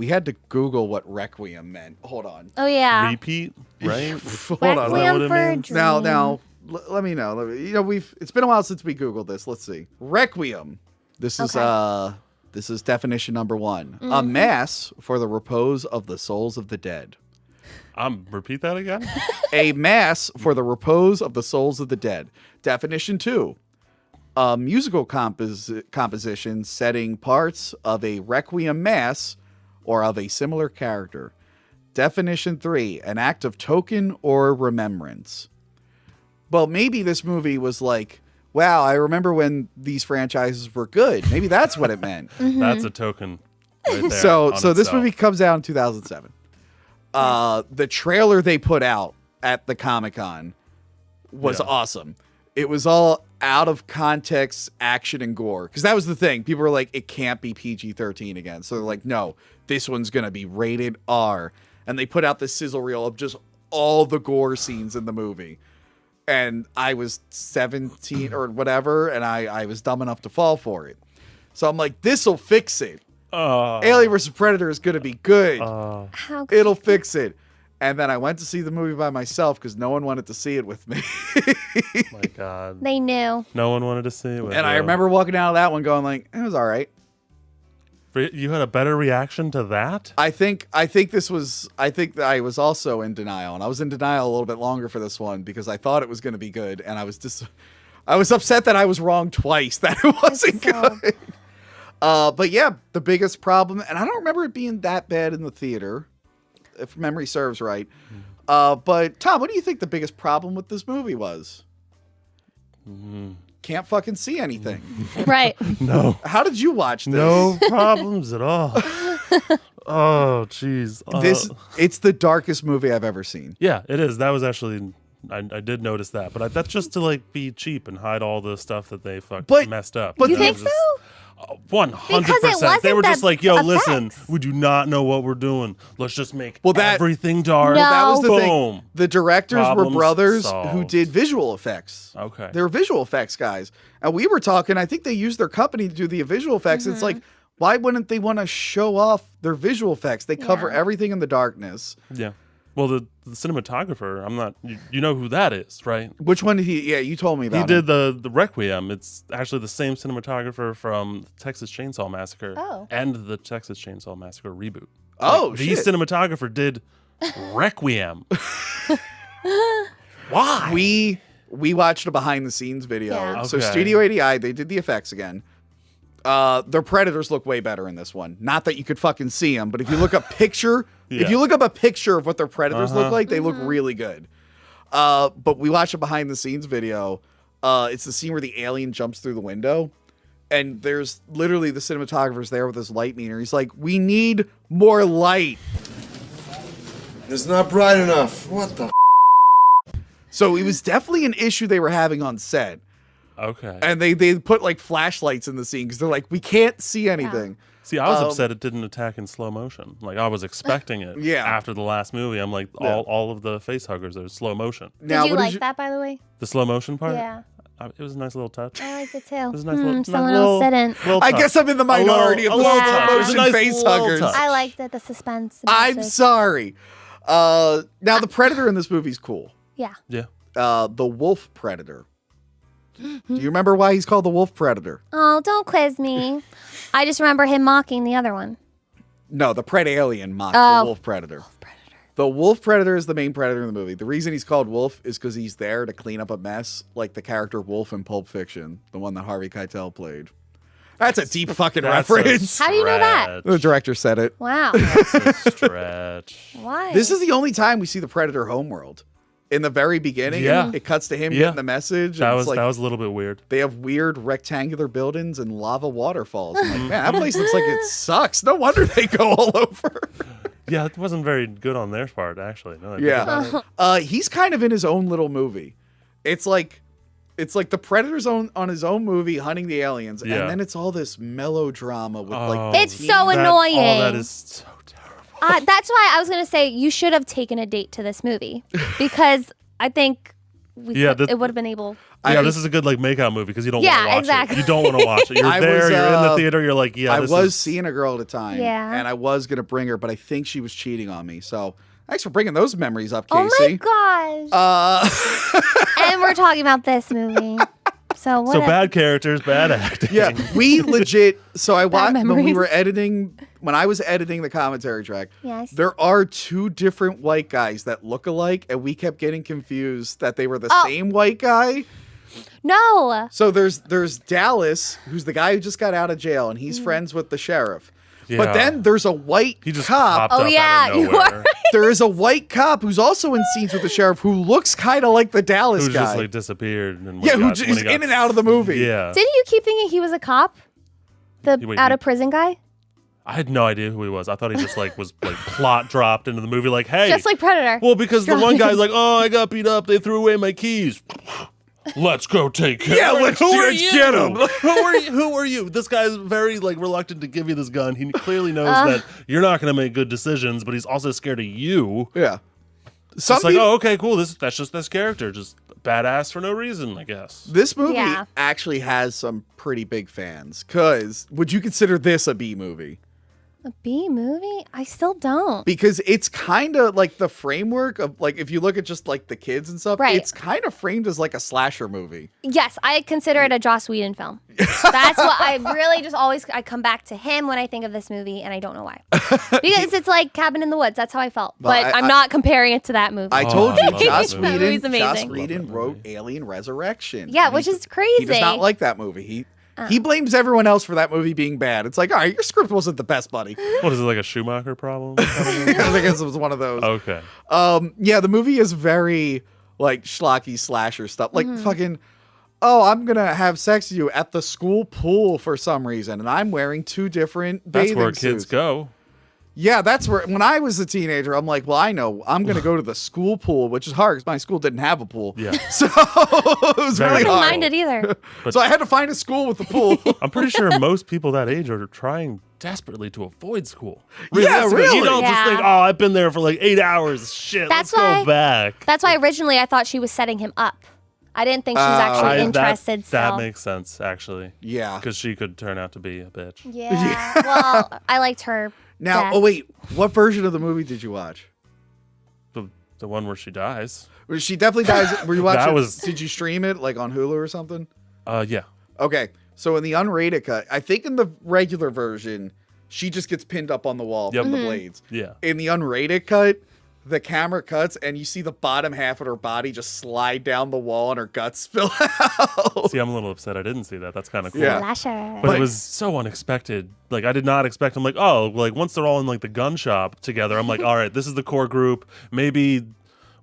We had to Google what Requiem meant. Hold on. Oh yeah. Repeat, right? Hold on. Requiem for a dream. Now, let me know. It's been a while since we Googled this. Let's see. Requiem. This is definition number 1. A mass for the repose of the souls of the dead. Repeat that again. A mass for the repose of the souls of the dead. Definition 2. A musical composition setting parts of a requiem mass or of a similar character. Definition 3. An act of token or remembrance. Well, maybe this movie was like, wow, I remember when these franchises were good. Maybe that's what it meant. That's a token right there. So on this itself. movie comes out in 2007. The trailer they put out at the Comic-Con was awesome. It was all out of context action and gore. Because that was the thing. People were like, it can't be PG-13 again. So they're like, no, this one's going to be rated R. And they put out this sizzle reel of just all the gore scenes in the movie. And I was 17 or whatever, and I was dumb enough to fall for it. So I'm like, this'll fix it. Alien vs. Predator is going to be good. It'll fix it. And then I went to see the movie by myself because no one wanted to see it with me. Oh my God. They knew. No one wanted to see it with And you. I remember walking out of that one going like, it was all right. You had a better reaction to that? I think that I was also in denial, and I was in denial a little bit longer for this one because I thought it was going to be good, and I was upset that I was wrong twice, that it wasn't good. But yeah, the biggest problem, and I don't remember it being that bad in the theater, if memory serves right. But Tom, what do you think the biggest problem with this movie was? Can't fucking see anything. Right. No. How did you watch this? No problems at all. Oh, jeez. It's the darkest movie I've ever seen. Yeah, it is. That was actually... I did notice that, but that's just to like be cheap and hide all the stuff that they messed up. But you think so? 100%. They were just like, "Yo, effects. listen, we do not know what we're doing. Let's just make everything dark." No. That was the Boom. thing. The directors Problems were brothers solved. who did visual effects. Okay. They were visual effects guys. And we were talking, I think they used their company to do the visual effects. It's like, why wouldn't they want to show off their visual effects? They cover everything in the darkness. Yeah. Well, the cinematographer, I'm not... You know who that is, right? Which one did he... Yeah, you told me about He did the Requiem. It's actually the same cinematographer from Texas Chainsaw Massacre and the Texas Chainsaw Massacre reboot. Oh, the shit. cinematographer did Requiem. Why? We watched a behind-the-scenes video. Yeah. So Okay. Studio 80i, they did the effects again. Their Predators look way better in this one. Not that you could fucking see them, but if you look up if you look up a picture of what their Predators look like, they look really good. But we watched a behind the scenes video. It's the scene where the alien jumps through the window, and there's literally the cinematographer's there with his light meter. He's like, "We need more light." It's not bright enough. What the? So it was definitely an issue they were having on set. Okay. And they put like flashlights in the scene because they're like, we can't see anything. See, I was upset it didn't attack in slow motion. Like, I was expecting it. Yeah. After the last movie, I'm like, all of the face huggers are slow motion. Now, Did you what like that, by the way? The slow motion part? Yeah. It was a nice little touch. I liked it too. It was a nice little, Someone else didn't. I guess I'm in the minority of the little slow touch. It was a motion nice face little huggers. touch. I liked it, the suspense. I'm sorry. Now, the Predator in this movie is cool. Yeah. Yeah. The Wolf Predator. Do you remember why he's called the Wolf Predator? Oh, don't quiz me. I just remember him mocking the other one. No, the Predalien mocked the Wolf Predator. The Wolf Predator is the main predator in the movie. The reason he's called Wolf is because he's there to clean up a mess, like the character Wolf in Pulp Fiction, the one that Harvey Keitel played. That's a deep fucking reference. How do you know that? The director said it. Wow. That's a stretch. Why? This is the only time we see the Predator homeworld. In the very beginning, it cuts to him getting the message. That and was it's like, that was a little bit weird. they have weird rectangular buildings and lava waterfalls. I'm like, man, that place looks like it sucks. No wonder they go all over. Yeah, it wasn't very good on their part, actually. No, He's kind of in his own little movie. It's like the Predator's on his own movie hunting the aliens, and then it's all this melodrama with like it's so annoying. That is so terrible. That's why I was gonna say you should have taken a date to this movie because I think it would have been able. This is a good like makeout movie because you don't want to watch exactly. it. You don't want to watch it. You're you're in the theater. You're like, I was seeing a girl at a time, and I was gonna bring her, but I think she was cheating on me. So thanks for bringing those memories up, Casey. Oh my gosh! And we're talking about this movie. So bad characters, bad acting. Yeah, we legit. So I watched when I was editing the commentary track. Yes. There are two different white guys that look alike, and we kept getting confused that they were the same white guy. No. So there's Dallas, who's the guy who just got out of jail, and he's friends with the sheriff. Yeah. But then there's a white cop. Oh yeah, you are right. There is a white cop who's also in scenes with the sheriff who looks kind of like the Dallas guy. Who just like disappeared. And who's in and out of the movie. Yeah. Didn't you keep thinking he was a cop? The out of prison guy? I had no idea who he was. I thought he just like was like plot dropped into the movie like, hey. Just like Predator. Well, because the one guy's like, oh, I got beat up. They threw away my keys. Let's go take care. Yeah, let's get him. Who are you? This guy's very like reluctant to give you this gun. He clearly knows that you're not going to make good decisions, but he's also scared of you. Yeah. It's like, oh, okay, cool. That's just this character, just badass for no reason, I guess. This movie actually has some pretty big fans. Cause would you consider this a B movie? A B movie? I still don't. Because it's kind of like the framework of like, if you look at just like the kids and stuff, it's kind of framed as like a slasher movie. Yes, I consider it a Joss Whedon film. That's what I really just always, I come back to him when I think of this movie, and I don't know why. Because it's like Cabin in the Woods. That's how I felt. But I'm not comparing it to that movie. I told you, Joss Whedon wrote Alien Resurrection. Yeah, which is crazy. He does not like that movie. He blames everyone else for that movie being bad. It's like, all right, your script wasn't the best, buddy. What is it, like a Schumacher problem? I guess it was one of those. Okay. Yeah, the movie is very like schlocky slasher stuff. Like fucking, I'm gonna have sex with you at the school pool for some reason, and I'm wearing two different bathing suits. That's where kids suits. go. Yeah, that's where, when I was a teenager, I'm like, well, I know, I'm going to go to the school pool, which is hard because my school didn't have a pool. Yeah. So it was really hard. I didn't mind it either. So I had to find a school with a pool. I'm pretty sure most people that age are trying desperately to avoid school. Yeah, really. You don't just think, I've been there for like 8 hours. Shit, let's go back. That's why originally I thought she was setting him up. I didn't think she was actually interested still. That makes sense, actually. Yeah. Because she could turn out to be a bitch. Yeah. Well, I liked her. Now, wait, what version of the movie did you watch? The one where she dies. She definitely dies. Were you watching? Was... Did you stream it like on Hulu or something? Yeah. Okay, so in the unrated cut, I think in the regular version, she just gets pinned up on the wall from the blades. Yeah. In the unrated cut, the camera cuts and you see the bottom half of her body just slide down the wall and her guts spill out. See, I'm a little upset I didn't see that. That's kind of cool. Yeah. But it was so unexpected. Like, I did not expect. I'm like, once they're all in like the gun shop together, I'm like, all right, this is the core group. Maybe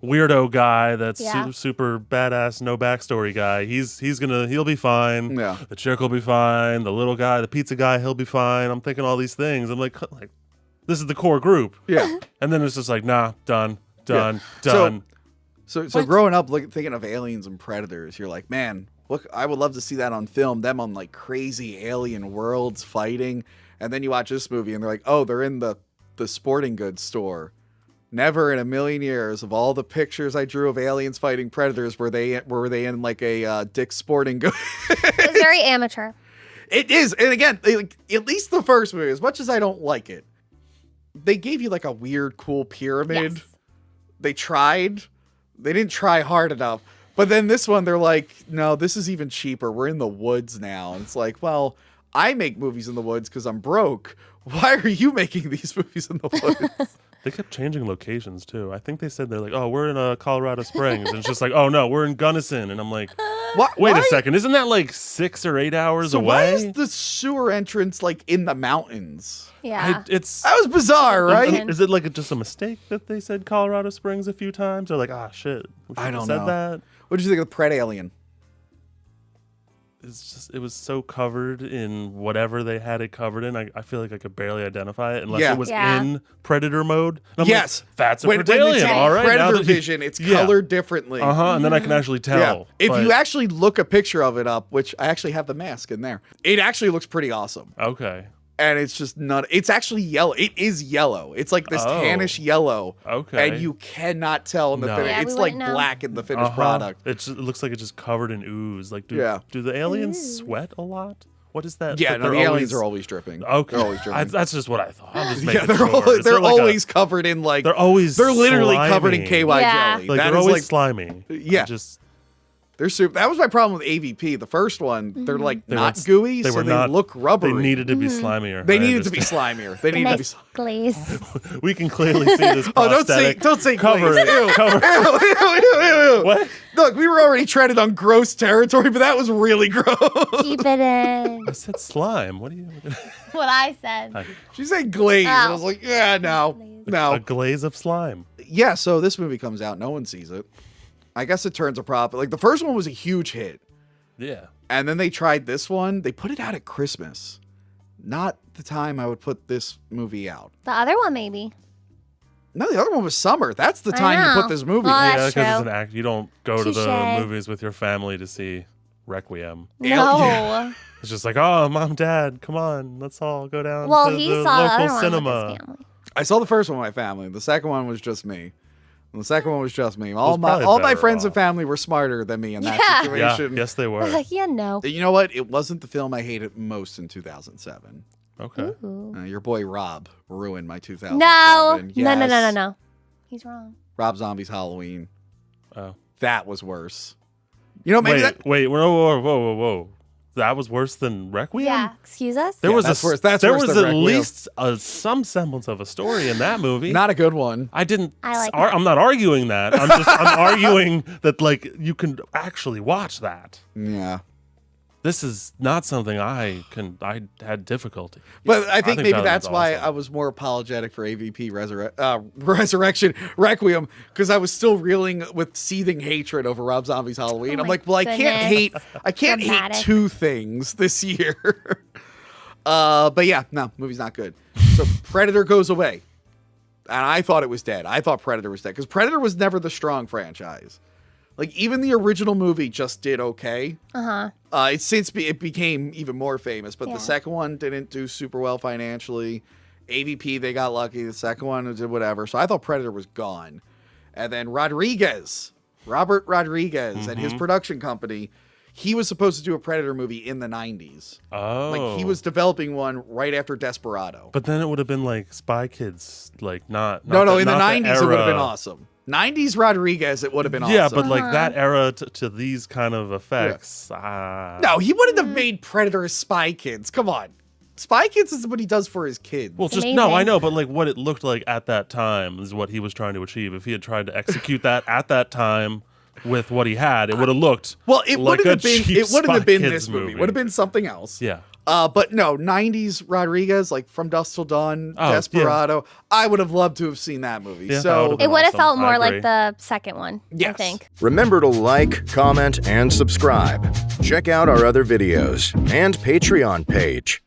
weirdo guy that's super badass, no backstory guy. He'll be fine. Yeah. The chick will be fine. The little guy, the pizza guy, he'll be fine. I'm thinking all these things. I'm like this is the core group. Yeah. And then it's just like, nah, done. So growing up, thinking of aliens and predators, you're like, man, look, I would love to see that on film. Them on like crazy alien worlds fighting. And then you watch this movie and they're like, oh, they're in the sporting goods store. Never in a million years of all the pictures I drew of aliens fighting predators were they in like a Dick's Sporting Goods. It's very amateur. It is. And again, at least the first movie, as much as I don't like it, they gave you like a weird, cool pyramid. Yes. They tried. They didn't try hard enough. But then this one, they're like, no, this is even cheaper. We're in the woods now. And it's like, well, I make movies in the woods because I'm broke. Why are you making these movies in the woods? They kept changing locations too. I think they said they're like, oh, we're in Colorado Springs. And it's just like, oh no, we're in Gunnison. And I'm like, wait a second. Isn't that like 6 or 8 hours away? Why is the sewer entrance like in the mountains? Yeah. That was bizarre, right? Is it like just a mistake that they said Colorado Springs a few times? Or like, shit. I don't know. Said that. What did you think of Predalien? It was so covered in whatever they had it covered in. I feel like I could barely identify it unless it was in Predator mode. And I'm like, that's a Predalien. All right, Predator vision, it's colored differently. And then I can actually tell. Yeah. If you actually look a picture of it up, which I actually have the mask in there, it actually looks pretty awesome. Okay. And it's just not. It's actually yellow. It is yellow. It's like this tannish yellow. Okay. And you cannot tell in the finish. Yeah, it's we like wouldn't know. black in the finished product. It looks like it's just covered in ooze. Like, do the aliens sweat a lot? What is that? Yeah, Like, no, the aliens are always dripping. Okay. They're always dripping. That's just what I thought. I'm just Yeah, making sure. Is they're there like always covered in like. They're always They're literally covered in slimy. KY Yeah. jelly. Like, That they're is always like slimy. Yeah. Just they're super. That was my problem with AVP. The first one, they're like They not weren't- gooey, they so were they not- look rubbery. they needed to be slimier. They I needed to be understand. slimier. They needed to be. Nice glaze. We can clearly see this Oh, prosthetic. don't say cover. glaze. Ew. Cover. Ew. What? Look, we were already treaded on gross territory, but that was really gross. Keep it in. I said slime. What are you? What I said. She said glaze, and I was Ow. like, yeah, no. A glaze of slime. Yeah, so this movie comes out, no one sees it. I guess it turns a profit. Like the first one was a huge hit. Yeah. And then they tried this one. They put it out at Christmas. Not the time I would put this movie out. The other one, maybe. No, the other one was summer. That's the I time you know. put this movie Well, out. Yeah, That's because it's true. an act. You don't go to the Touche. movies with your family to see Requiem. No. It's just like, oh, mom, dad, come on, let's all go down Well, to he the saw the local other one cinema. with his family. I saw the first one with my family. The second one was just me. And the second one was just me. All probably my better friends and off. family were smarter than me in that Yeah. Yeah, situation. yes, they were. Like, yeah, no. You know what? It wasn't the film I hated most in 2007. Okay. Ooh. Your boy Rob ruined my 2007. No. Yes. No. He's wrong. Rob Zombie's Halloween. Oh. That was worse. You know, maybe Wait, whoa. That was worse than Requiem? Yeah. Excuse us? There Yeah, was that's a, worse. That's there worse was than at Requiem. least some semblance of a story in that movie. not a good one. I didn't. I like that. I'm not arguing that. I'm arguing that like you can actually watch that. Yeah. This is not something I had difficulty. But I think maybe that that's was why awesome. I was more apologetic for AVP Resurrection Requiem, because I was still reeling with seething hatred over Rob Zombie's Halloween. Oh I'm my like, well, I can't hate Dramatic. two things this year. But yeah, no, movie's not good. So Predator goes away. And I thought it was dead. I thought Predator was dead because Predator was never the strong franchise. Like even the original movie just did okay. It since it became even more famous, but Yeah. the second one didn't do super well financially. AVP, they got lucky. The second one did whatever. So I thought Predator was gone. And then Robert Rodriguez and his production company, he was supposed to do a Predator movie in the 90s. Oh. Like he was developing one right after Desperado. But then it would have been like Spy Kids, like not No, the- in the not 90s it would have been era. awesome. 90s Rodriguez, it would have been awesome. Yeah, but like that era to these kind of effects. No, he wouldn't have made Predator as Spy Kids. Come on. Spy Kids is what he does for his kids. Well, just amazing. no, I know, but like what it looked like at that time is what he was trying to achieve. If he had tried to execute that at that time with what he had, it would have looked well, it like wouldn't a have been. cheap It wouldn't have Spy been Kids this movie. It would have been something else. Yeah. But no, 90s Rodriguez, like From Dusk Till Dawn, Oh, Desperado. I would have loved to have seen that movie. Yeah, that so would've been It would have awesome. felt I more like agree. the second one, I Yes. think. Remember to like, comment, and subscribe. Check out our other videos and Patreon page.